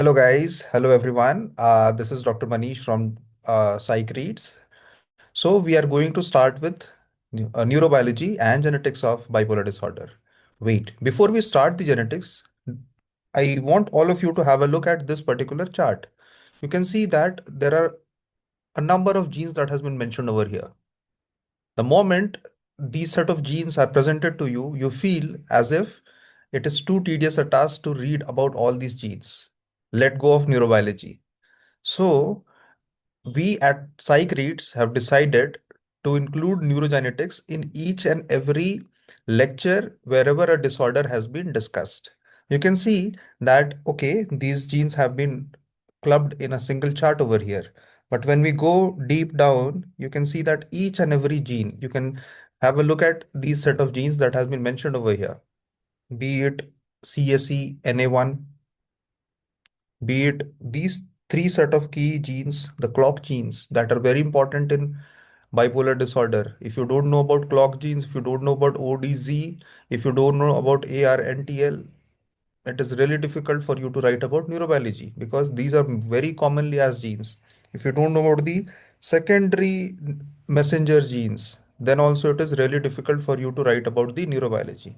Hello, guys. Hello, everyone. This is Dr. Manish from Psych Reads. So, we are going to start with neurobiology and genetics of bipolar disorder. Wait, before we start the genetics, I want all of you to have a look at this particular chart. You can see that there are a number of genes that has been mentioned over here. The moment these set of genes are presented to you, you feel as if it is too tedious a task to read about all these genes. Let go of neurobiology. So, we at Psych Reads have decided to include neurogenetics in each and every lecture wherever a disorder has been discussed. You can see that, okay, these genes have been clubbed in a single chart over here. But when we go deep down, you can see that each and every gene, you can have a look at these set of genes that has been mentioned over here, be it CSE, NA1, be it these three set of key genes, the clock genes that are very important in bipolar disorder. If you don't know about clock genes, if you don't know about ODZ, if you don't know about ARNTL, it is really difficult for you to write about neurobiology because these are very commonly as genes. If you don't know about the secondary messenger genes, then also it is really difficult for you to write about the neurobiology.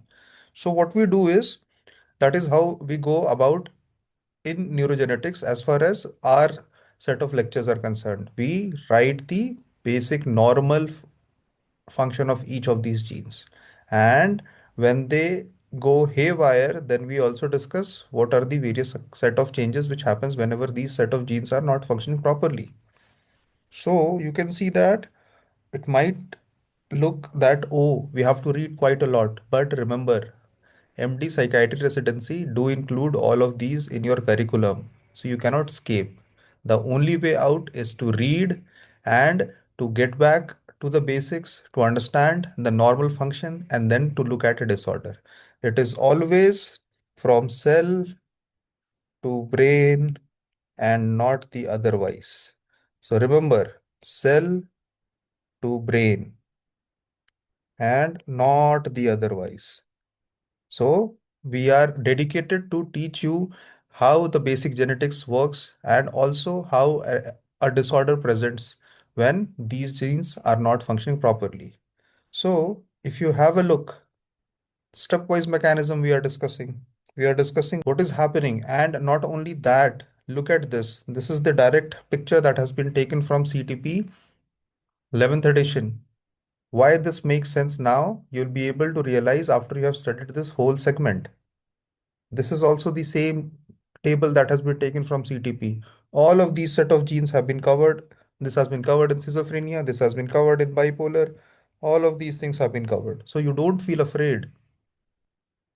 So what we do is that is how we go about in neurogenetics as far as our set of lectures are concerned. We write the basic normal function of each of these genes. And when they go haywire, then we also discuss what are the various set of changes which happens whenever these set of genes are not functioning properly. So you can see that it might look that, oh, we have to read quite a lot. But remember, MD Psychiatry residency do include all of these in your curriculum. So you cannot escape. The only way out is to read and to get back to the basics, to understand the normal function, and then to look at a disorder. It is always from cell to brain and not the otherwise. So remember, cell to brain and not the otherwise. So we are dedicated to teach you how the basic genetics works and also how a disorder presents when these genes are not functioning properly. So if you have a look, stepwise mechanism we are discussing. We are discussing what is happening, and not only that, look at this. This is the direct picture that has been taken from CTP 11th edition. Why this makes sense now, you'll be able to realize after you have studied this whole segment. This is also the same table that has been taken from CTP. All of these set of genes have been covered. This has been covered in schizophrenia. This has been covered in bipolar. All of these things have been covered. So you don't feel afraid.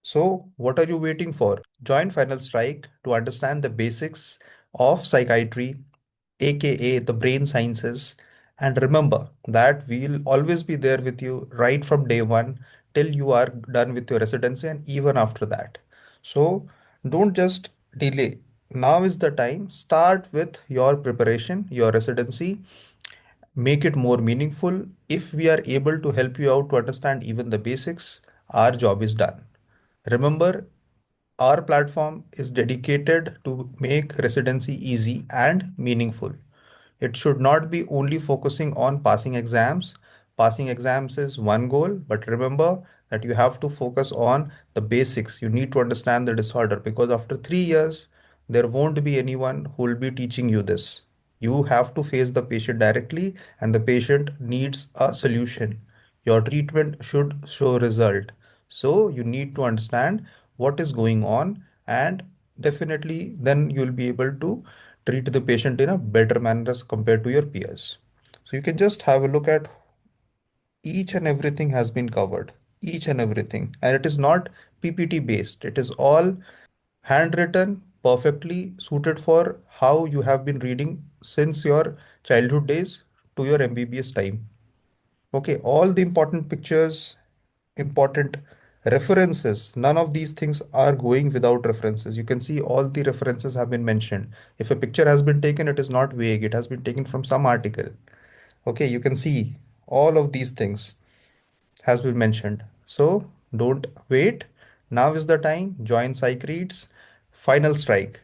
So what are you waiting for? Join Final Strike to understand the basics of psychiatry, aka the brain sciences. And remember that we'll always be there with you right from day one till you are done with your residency and even after that. So don't just delay. Now is the time. Start with your preparation, your residency. Make it more meaningful. If we are able to help you out to understand even the basics, our job is done. Remember, our platform is dedicated to make residency easy and meaningful. It should not be only focusing on passing exams. Passing exams is one goal, but remember that you have to focus on the basics. You need to understand the disorder because after 3 years, there won't be anyone who will be teaching you this. You have to face the patient directly, and the patient needs a solution. Your treatment should show result. So you need to understand what is going on, and definitely then you'll be able to treat the patient in a better manner as compared to your peers. So you can just have a look at each and everything has been covered, each and everything. And it is not PPT based, it is all handwritten, perfectly suited for how you have been reading since your childhood days to your MBBS time. Okay, all the important pictures, important references, none of these things are going without references. You can see all the references have been mentioned. If a picture has been taken, it is not vague, it has been taken from some article. Okay, you can see all of these things has been mentioned. So don't wait. Now is the time. Join Psych Reads. Final strike.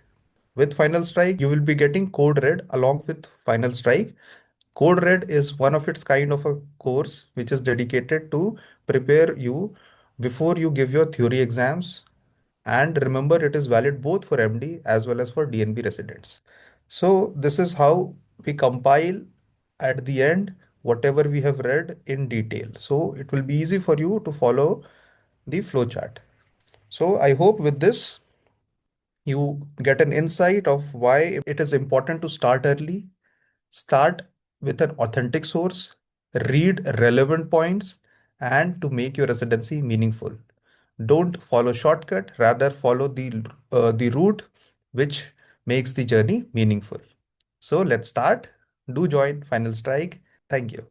With Final Strike, you will be getting Code Red along with Final Strike. Code Red is one of its kind of a course which is dedicated to prepare you before you give your theory exams. And remember, it is valid both for MD as well as for DNB residents. So this is how we compile at the end whatever we have read in detail. So it will be easy for you to follow the flowchart. So I hope with this you get an insight of why it is important to start early, start with an authentic source, read relevant points, and to make your residency meaningful. Don't follow shortcut, rather follow the route which makes the journey meaningful. So let's start. Do join Final Strike. Thank you.